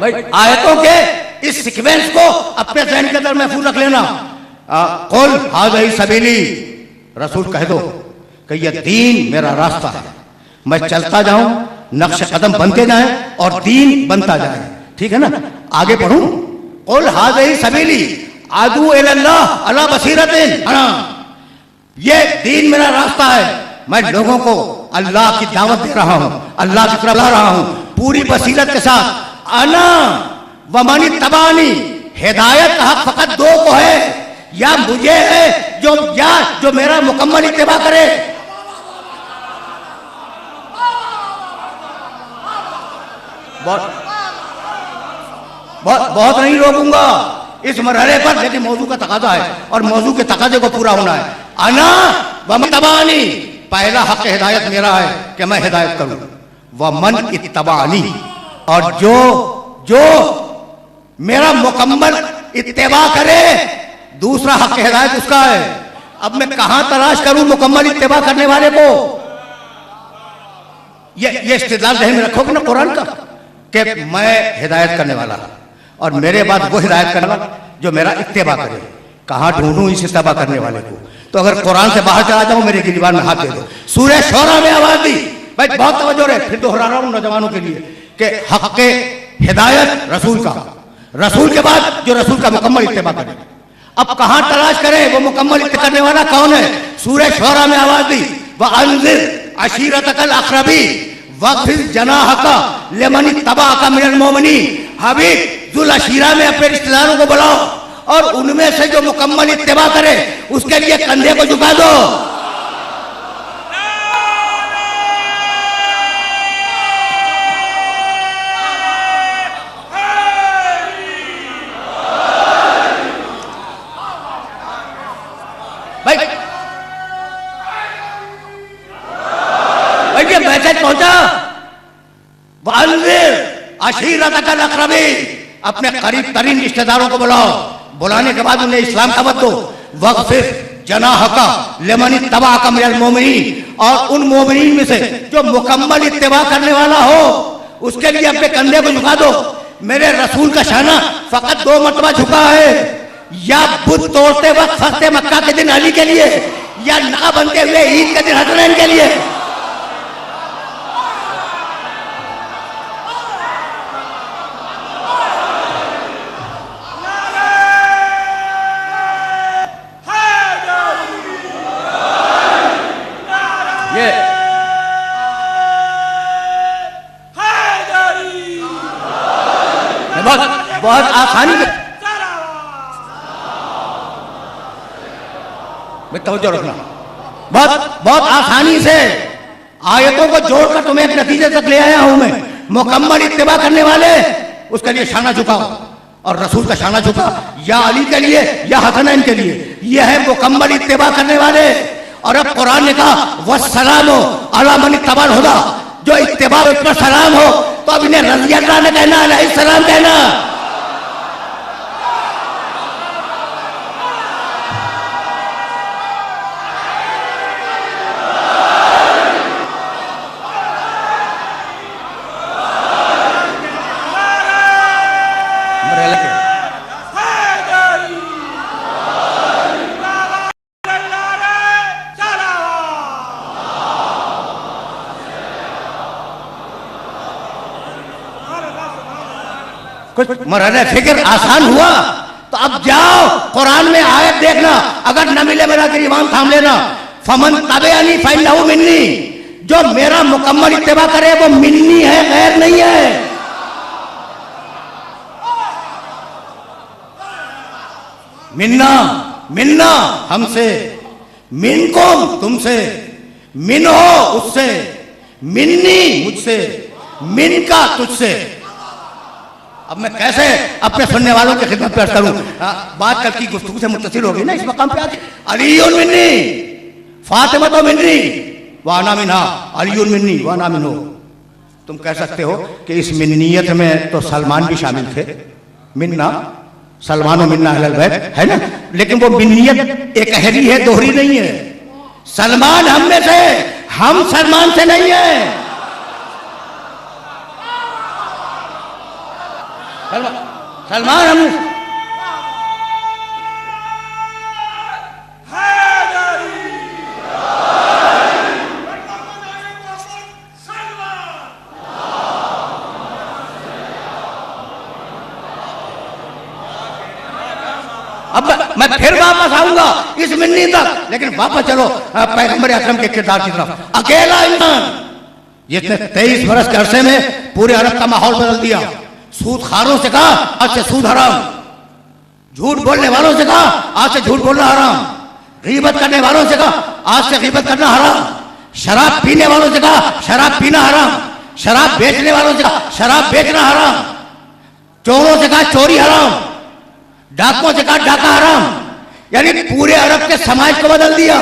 भाई आयतों के इस सीक्वेंस को अपने ज़हन के अंदर महफूज रख लेना। कुल हाज़िही सबीली, रसूल कह दो कि यह दीन मेरा रास्ता है, मैं चलता जाऊं, नक्श कदम बनते जाएं और दीन बनता जाए। ठीक है ना? आगे पढ़ूं। कुल हाज़िही सबीली अदू इलल्लाह अला बसीरतिन, ये दीन मेरा रास्ता है, मैं लोगों को अल्लाह की दावत दे रहा हूं, अल्लाह की तरफ ला रहा हूं पूरी बसीरत के साथ। अना वमनी तबानी, हिदायत हक फकत दो को है, या मुझे है जो मेरा मुकम्मल इत्तिबा करे। बहुत नहीं रोकूंगा इस मरहले पर, लेकिन मौजू का तकाजा है और मौजू के तकाजे को पूरा होना है। अना वमन तबानी, पहला हक हिदायत मेरा है कि मैं हिदायत करूं। वमन इत्तबानी, और जो मेरा मुकम्मल इत्तिबा करे, दूसरा हक हिदायत उसका है। अब मैं कहां तलाश करूं मुकम्मल इत्तिबा करने वाले को? ये इस्तिदलाल ज़हन में रखोगे ना कुरान का कि मैं हिदायत करने वाला और मेरे बाद वो हिदायत करने वाला जो मेरा इत्तिबा करे। कहां ढूंढूं इस इत्तिबा करने वाले को? तो अगर कुरान से बाहर चला जाऊं, मेरे गिरबान में हाथ दे दो। सूरह शोरा में आवाज दी, भाई बहुत तवज्जो रहे, फिर दोहरा रहा हूं नौजवानों के लिए कि हक हिदायत रसूल का, रसूल के बाद जो रसूल का मुकम्मल इत्तिबा करे। अब कहां तलाश करें वो मुकम्मल इत्तिबा करने वाला कौन है? सूरह शोरा में आवाज दी, वह अनज़िर अशीरतकल अक़रबी वक़्फ़िज़ जनाहका लिमन इत्तबअका मिनल मोमिनीन। हबीब जुल अशीरा में अपने रिश्तेदारों को बुलाओ और उनमें से जो मुकम्मल इत्तिबा करे उसके लिए कंधे को झुका दो। भाई ये मैसेज पहुंचा, अशीरतकल अक़रबी, अपने करीब तरीन रिश्तेदारों को बुलाओ, बुलाने के बाद उन्हें इस्लाम का मत दो। वक़्फ़िज़ जनाहका लिमन इत्तबअका मिनल मोमिनीन, और उन मोमिनीन में से जो मुकम्मल इत्तिबा करने वाला हो उसके लिए अपने कंधे को झुका दो। मेरे रसूल का शाना फकत 2 मरतबा झुका है, या बुत तोड़ते वक्त फतह मक्का के दिन अली के लिए, या ना बनते हुए ईद के दिन हसनैन के लिए। बहुत आसानी से तवज्जो रखना, बहुत आसानी से आयतों को जोड़कर तुम्हें एक नतीजे तक ले आया हूं मैं। मुकम्मल इत्तिबा करने वाले उसके लिए शाना झुकाओ, और रसूल का शाना झुका, या अली के लिए या हसनैन के लिए। यह है मुकम्मल इत्तिबा करने वाले। और अब कुरान ने कहा वस्सलामु अला मन इत्तबअल हुदा, जो इत्तिबा पर सलाम हो तो अब इन्हें रज़ी अल्लाह ने कहना, अलैहिस्सलाम कहना। कुछ मरहले फिक्र आसान हुआ तो अब जाओ कुरान में आयत देखना, अगर न मिले मेरा गिरबान थाम लेना। फमन तबअनी फइन्नहु मिन्नी, जो मेरा मुकम्मल इत्तिबा करे वो मिन्नी है, गैर नहीं है। मिन्ना मिन्ना हमसे, मिनकुम तुमसे, मिन्हो उससे, मिन्नी मुझसे, मिनका तुझसे। अब मैं कैसे अपने सुनने वालों की खिदमत पेश करूं? बात कल की गुफ्तगू से मुत्तसिल होगी ना इस मकाम पे आके। अलीयुन मिन्नी फातिमा तो मिन्नी व अना मिन्हा, अलीयुन मिन्नी व अना मिन्हु। तुम कह सकते हो कि इस मिन्नियत में तो सलमान भी शामिल थे, मिन्ना सलमान व मिन्ना अहलल बैत है ना, लेकिन वो मिन्नियत एकहरी है, दोहरी नहीं है। सलमान हम में से, हम सलमान से नहीं है। सलमान हम अब मैं फिर वापस आऊंगा इस मिन्नी तक, लेकिन वापस चलो पैगंबर अकरम के किरदार की तरफ। अकेला इंसान जिसने 23 बरस के अरसे में पूरे अरब का माहौल बदल दिया। सूद खारों से कहा आज से सूद हराम, झूठ बोलने वालों से कहा आज से झूठ बोलना हराम, गीबत करने वालों से कहा आज से गीबत करना हराम, शराब पीने वालों से कहा शराब पीना हराम, शराब बेचने वालों से कहा शराब बेचना हराम, चोरों से कहा चोरी हराम, डाकुओं से कहा डाका हराम। यानी पूरे अरब के समाज को बदल दिया।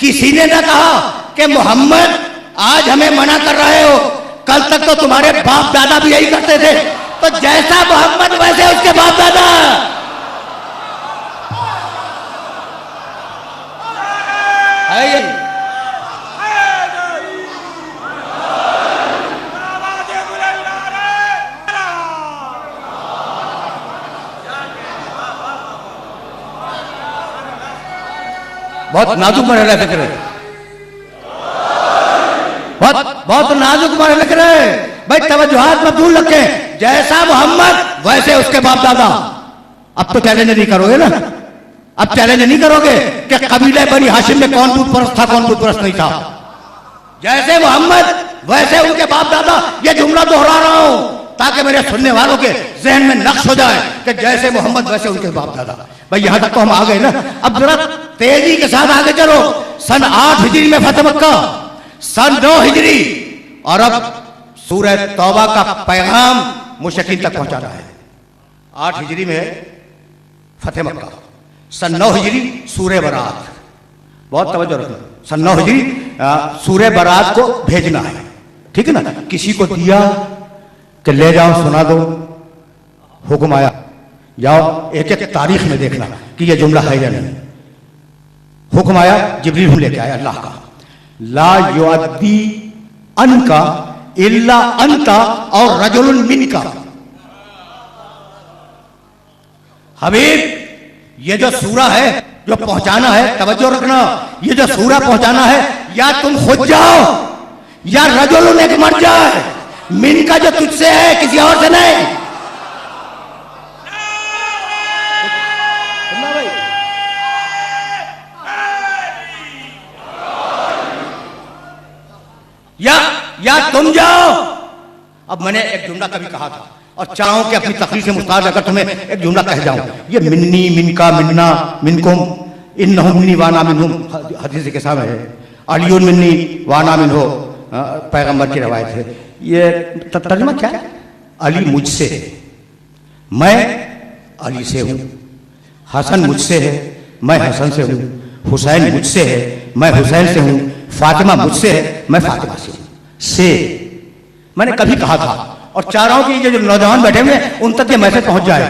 किसी ने ना कहा कि मोहम्मद आज हमें मना कर रहे हो, कल तक तो तुम्हारे बाप दादा भी यही करते थे, तो जैसा मोहम्मद वैसे उसके बाप दादा। बहुत नाजुक मरहला फिक्र है, बहुत नाजुक मरहला फिक्र है भाई। तवज्जुहात मबदूल रखें, जैसा मोहम्मद वैसे उसके बाप दादा। अब तो चैलेंज नहीं करोगे ना, अब चैलेंज नहीं करोगे कि कबीले बनी हाशिम में कौन बुत परस्त था कौन बुत परस्त नहीं था। जैसे मोहम्मद वैसे उनके बाप दादा। ये जुमला दोहरा रहा हूं ताकि मेरे सुनने वालों के जहन में नक्श हो जाए कि जैसे मोहम्मद वैसे उनके बाप दादा। भाई यहां तक तो हम आ गए ना, अब जरा तेजी के साथ आगे चलो। सन 8 हिजरी में फतेह मक्का, सन 9 हिजरी, और अब सूरह तौबा का पैगाम मुशरिकीन तक पहुंचाना है। 8 हिजरी में फतेह मक्का, सन 9 हिजरी सूरह बरात। बहुत तवज्जो रखना, सन 9 हिजरी सूरह बरात को भेजना है, ठीक है ना। किसी को दिया कि ले जाओ सुना दो, हुक्म आया जाओ एक एक तारीख में देखना कि ये जुमला है या नहीं। हुक्म आया, जिब्रील लेके आया अल्लाह का, ला युअद्दी अनका इल्ला अंता और रजुलुन मिनका। हबीब ये जो सूरा है जो पहुंचाना है, तवज्जो रखना, ये जो सूरा पहुंचाना है, या तुम खुद जाओ या रजुलुन एक मर जाए, मिनका जो तुझसे है किसी और से नहीं। या तुम जाओ। अब मैंने एक जुमला कभी कहा था और चाहूं कि अपनी तकरीर से मुस्ताद अगर तुम्हें एक जुमला कह जाऊं, ये मिन्नी मिनका मिन्ना मिनकुम इन्नहुम मिन्नी वाना मिनहुम हदीस के सामने है, अलियुन मिन्नी वाना मिनहु पैगंबर की रवायत है। ये तर्जुमा क्या है? अली मुझसे है, मैं अली से हूं, हसन मुझसे है, मैं हसन से हूं, हुसैन मुझसे है, मैं हुसैन से हूं, फातिमा मुझसे है, मैं फातिमा से हूं। से मैंने कभी कहा था और चाह रहा हूं कि ये जो नौजवान बैठे हुए उन तक ये मैसेज पहुंच जाए।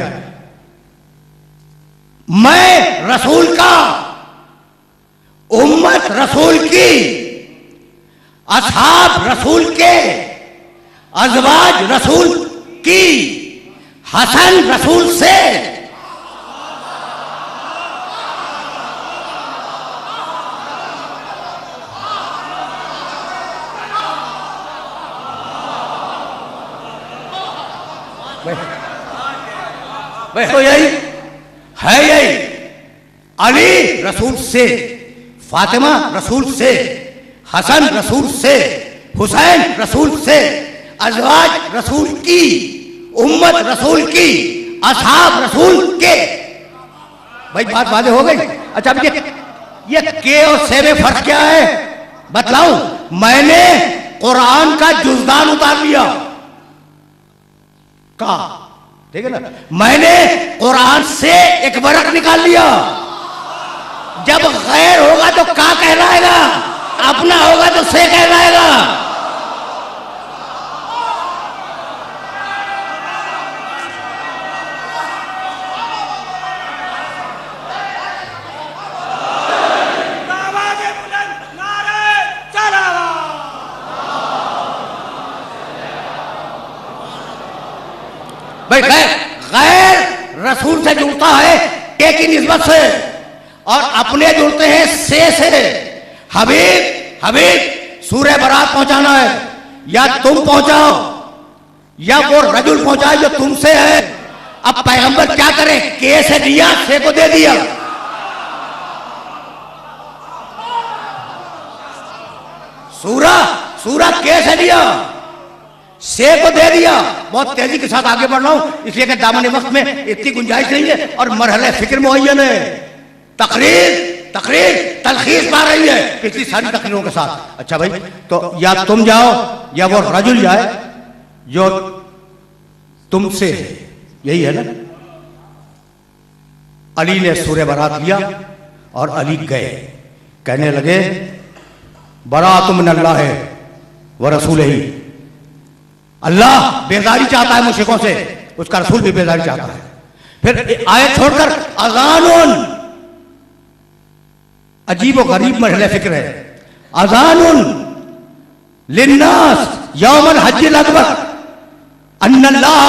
मैं रसूल का, उम्मत रसूल की, असहाब रसूल के, अज़वाज रसूल की, हसन रसूल से। तो यही है, यही अली रसूल से, फातिमा रसूल से, हसन रसूल से, हुसैन रसूल से, अज़वाज रसूल की, उम्मत रसूल की, असहाब रसूल के। भाई बात वादे हो गई। अच्छा अब ये के और से में फर्क क्या है बतलाऊं? मैंने कुरान का जुज़दान उतार लिया का, ठीक है ना। मैंने कुरान से एक बरक निकाल लिया। जब गैर होगा तो का कहलाएगा, अपना होगा तो से कहलाएगा। भाई रसूल से जुड़ता है के की निस्बत से, और अपने जुड़ते हैं से। हबीब हबीब सूरह बरात पहुंचाना है, या तुम पहुंचाओ या वो रजुल पहुंचाए जो तुमसे है। अब पैगंबर क्या करें, के से दिया, से को दे दिया। सूरा के से दिया, से को दे दिया। बहुत तेजी के साथ आगे बढ़ रहा हूं इसलिए कि दामन वक्त में इतनी गुंजाइश नहीं है और मरहले फिक्र मुअय्यन है। तकरीर तलखीस पा रही है पिछली सारी तकरीरों के साथ। अच्छा भाई, तो या तुम जाओ या वो रजुल जाए जो तुमसे है, यही है ना। अली ने सूरह बरात लिया और अली गए, कहने लगे बराअतु मिनल्लाह व रसूलिही। अल्लाह बेजारी चाहता है मुशरिकों से, उसका रसूल भी बेजारी चाहता है। फिर आयत छोड़कर अज़ानुन, अजीब व गरीब मरहले फिक्र है। अज़ानुन लिन्नास यौमल हज्जिल अकबर अन्नल्लाह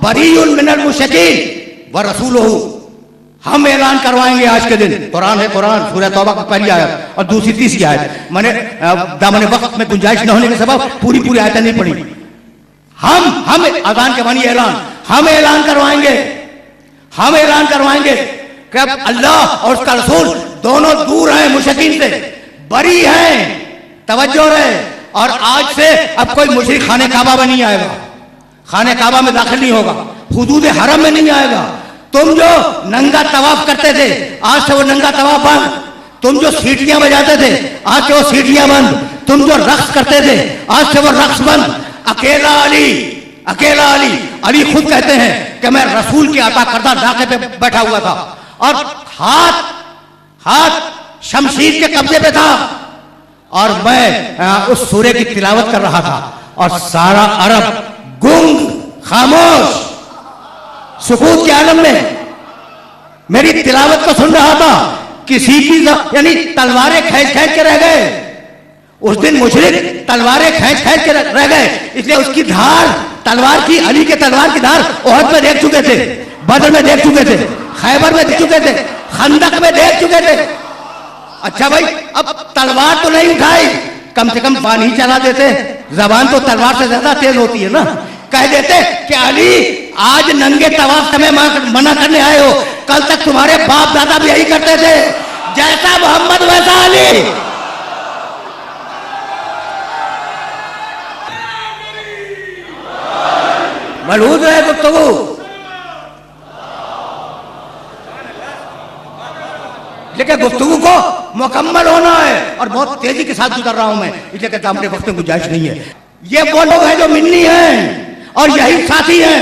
बरीउन मिनल मुशरिकीन व रसूलुहु। हम ऐलान करवाएंगे आज के दिन। कुरान है, कुरान सूरह तौबा की पहली आयत और दूसरी तीसरी आयत। मैंने दामन वक्त में गुंजाइश न होने के सबब पूरी आयतें नहीं पढ़ी। हम अज़ान के मानी ऐलान, हम ऐलान करवाएंगे कि अब अल्लाह और उसका रसूल दोनों दूर हैं मुशरिकीन से, बरी हैं। तवज्जो रहे, और आज से अब कोई मुशरिक खाने काबा में नहीं आएगा, खाने काबा में दाखिल नहीं होगा, हुदूद हरम में नहीं आएगा। तुम जो नंगा तवाफ करते थे आज से वो नंगा तवाफ बंद। तुम जो सीटियां बजाते थे आज से वो सीटियां बंद। तुम जो रक्स करते थे आज से वो रक्स बंद। अकेला अली अली खुद कहते हैं कि मैं रसूल के अता करदा नाके पे बैठा हुआ था और हाथ शमशीर के कब्जे पे था और मैं उस सूरे की तिलावत कर रहा था और सारा अरब गुंग खामोश सुकूत के आलम में मेरी तिलावत को सुन रहा था। किसी की यानी तलवारें खींच के रह गए। उस दिन मुशरिक तलवारें खींच के रह गए, इसलिए उसकी धार तलवार की, अली के तलवार की धार ओहद में देख चुके थे, बदर में देख चुके थे, खैबर में देख चुके थे, खंदक में देख चुके थे। अच्छा भाई, अब तलवार तो नहीं उठाई, कम से कम पानी चला देते। जबान तो तलवार से ज्यादा तेज होती है ना। कह देते कि अली आज नंगे तवाफ समय मना करने आए हो, कल तक तुम्हारे बाप दादा भी यही करते थे, जैसा मोहम्मद वैसा अली। मलूज है गुफ्तगू। लेकिन गुफ्तगू को मुकम्मल होना है और बहुत तेजी के साथ गुजर रहा हूं मैं, इसलिए कहता हमारे वक्त में गुंजाइश नहीं है। ये वो लोग हैं जो मिन्नी हैं और यही साथी हैं।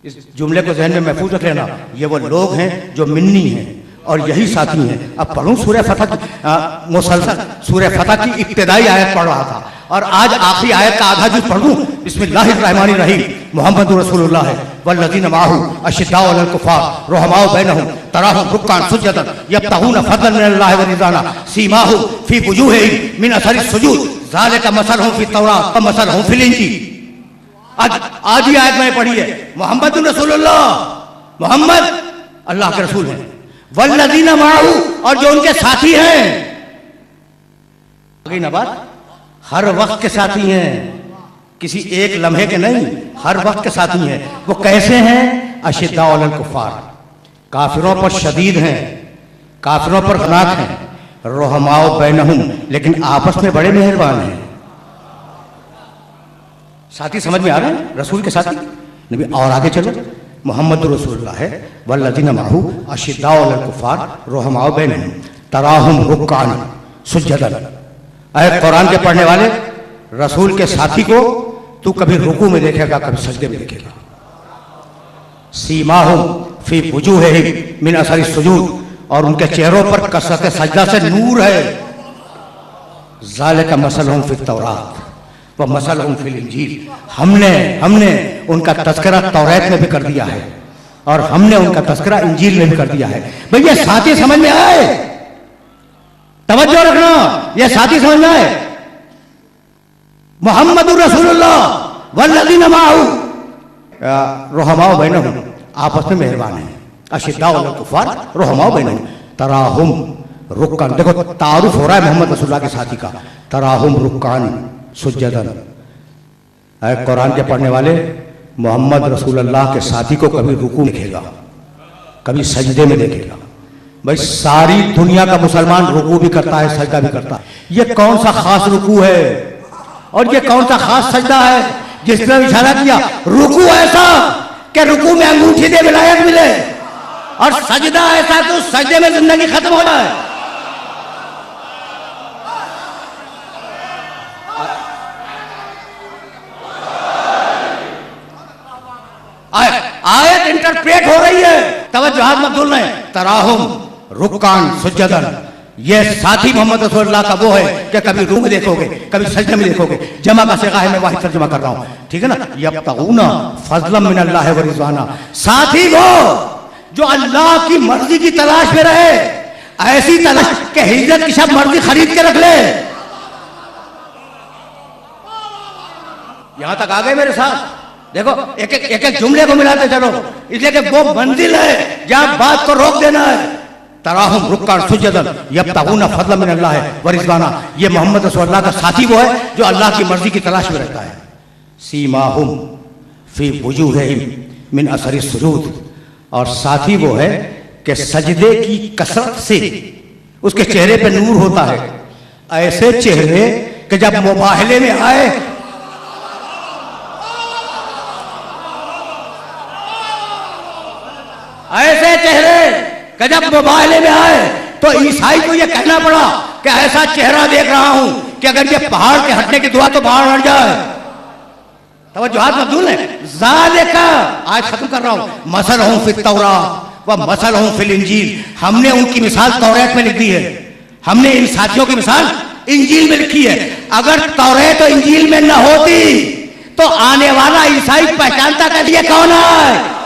इस जुमले को जहन में महफूज रख लेना, ये वो लोग हैं जो मिन्नी हैं और यही साथी हैं। अब पढ़ूं सूरह फतह, मुसलसल सूरह फतह की इब्तिदाई आयत पढ़ रहा था और आज आखिरी आयत का आधा जुज़ पढ़ूं। बिस्मिल्लाहिर्रहमानिर्रहीम। मुहम्मदुर रसूलुल्लाह वल्लज़ीना माअहु अशिद्दाउ अलल कुफ़ार रुहमाउ बैनहुम तराहुम रुक्कान सुज्जदन यब्तगूना फज़लन मिनल्लाहि व रिज़वाना सीमाहुम फ़ी वुजूहिहिम मिन असरिस सुजूद ज़ालिका मसलहुम फ़ित तौरात व मसलहुम फ़िल इंजील। आज ही आयत मैंने पढ़ी है। मुहम्मदुर रसूलुल्लाह, मोहम्मद अल्लाह के रसूल हैं, वल्लज़ीना माअहु और जो उनके साथी हैं। आगे ना बात, हर वक्त के साथी हैं, किसी एक लम्हे के नहीं, हर वक्त के साथी हैं। वो कैसे हैं? अशिद्दाउ अलल कुफ़ार, काफिरों पर शदीद हैं, काफिरों पर खनाक हैं। रुहमाउ बैनहुम, लेकिन आपस में बड़े मेहरबान हैं। साथी समझ में आ रहे हैं? रसूल के साथी नबी। और आगे चलो, मोहम्मद रसूलुल्लाह है वल्लज़ीना माअहु अशिद्दाउ अलल कुफ़ार रुहमाउ बैनहुम तराहुम रुक्कान सुज्जदन। अरे कुरान के पढ़ने वाले, रसूल के साथी को तू कभी रुकू में देखेगा, कभी सजदे में देखेगा। सीमाहुम फी वुजूहिहिम मिन असरिस सुजूद, और उनके चेहरों पर कसरत सजदा से नूर है। ज़ालिका मसलहुम फित तौरात व मसलहुम फिल इंजील। हमने उनका तज़किरा तौरात में भी कर दिया है और हमने उनका तज़किरा इंजील में भी कर दिया है। भैया साथी समझ में आए? तवज्जो रखना, यह साथी समझ में आए? मुहम्मदुर रसूलुल्लाह वल्लज़ीना माअहु, रोहमाओ बैनहुम, आपस में मेहरबान है। अशिद्दाउ अलल कुफ़ार रोहमाओ बैनहुम तराहुम रुक्कान। देखो तारुफ हो रहा है मोहम्मद रसूलुल्लाह के साथी का। तराहुम रुक्कान सुज्जदन। कुरान के पढ़ने वाले मोहम्मद रसूलुल्लाह के साथी को कभी रुकू देखेगा, कभी सजदे में देखेगा। भाई सारी दुनिया का मुसलमान रुकू भी करता है, सजदा भी करता है। ये कौन सा खास रुकू है और ये कौन सा खास सजदा है जिसने इशारा किया? रुकू ऐसा कि रुकू में अंगूठी दे विलायत मिले, और सजदा ऐसा कि उस सजदे में जिंदगी खत्म हो जाए। आयत इंटरप्रेट हो रही है, तवज्जो मत भूलना। तराहुम रुक्कान सुज्जदन, ये साथी मोहम्मद रसूलुल्लाह का वो है कि कभी रूह में देखोगे, कभी सजदे में देखोगे। जमा का सिगा है, मैं वाहिद तर्जुमा कर रहा हूं, ठीक है ना। यब्तगूना फज़लन मिनल्लाहि व रिज़वाना, साथी वो जो अल्लाह की मर्जी की तलाश में रहे, ऐसी तलाश कि हिजरत की सब मर्जी खरीद के रख ले। यहां तक आ गए मेरे साथ। देखो एक एक जुमले को मिलाते चलो, इसलिए कि वो मंजिल है जहां बात को रोक देना है। तराहुम रुक्कान सुज्जदन यब्तगूना फज़लन मिनल्लाहि व रिज़वाना, ये मोहम्मद रसूलुल्लाह का साथी वो है जो अल्लाह की मर्जी की तलाश में रहता है। सीमाहुम फी वुजूहिहिम मिन असरि सुजूद, और साथी वो है कि सजदे की कसरत से उसके चेहरे पे नूर होता है। ऐसे चेहरे कि जब मुबाहले में आए, ऐसे चेहरे कि जब मुबाहले में आए तो ईसाई को यह कहना पड़ा कि ऐसा चेहरा देख रहा हूं कि अगर ये पहाड़ के हटने की दुआ तो पहाड़ हट जाए। तवज्जो मत भूलें। ज़ालिका, आज खत्म कर रहा हूं, मसलहुम फित तौरात व मसलहुम फिल इंजील, हमने उनकी मिसाल तौरात में लिख दी है। हमने इन साथियों की मिसाल इंजील में लिखी है। अगर तौरात तो इंजील में न होती तो आने वाला ईसाई पहचानता कि ये कौन है।